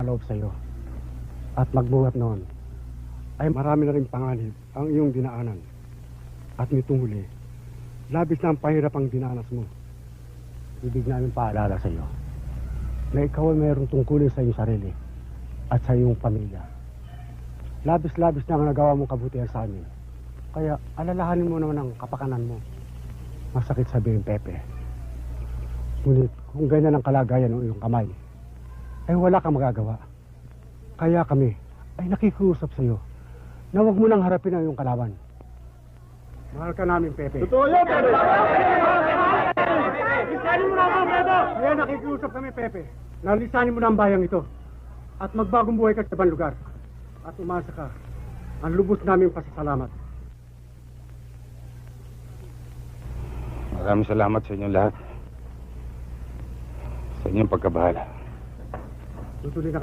loob sa iyo. At magbuhat noon, ay marami na rin panganib ang iyong dinaanan. At nitong huli, labis na ang pahirap ang dinanas mo. Ibig namin paalala sa iyo na ikaw ay mayroong tungkulin sa iyong sarili at sa iyong pamilya. Labis-labis na ang nagawa mong kabutihan sa amin. Kaya alalahanin mo naman ang kapakanan mo. Masakit sabihin, Pepe. Ngunit kung ganyan ang kalagayan ng iyong kamay, ay wala kang magagawa. Kaya kami ay nakikiusap sa iyo na huwag mo nang harapin ang iyong kalaban. Mahal ka namin, Pepe. Totoo yan, Pepe! Lisanin mo na ako, Pepe! Kaya nakikiusap kami, Pepe, na lisanin mo na ang bayang ito at magbagong buhay ka sa ibang lugar. At umasa ka ang lubos namin pasasalamat. Maraming salamat sa inyong lahat. Sa inyong pagkabahala. Tutuloy na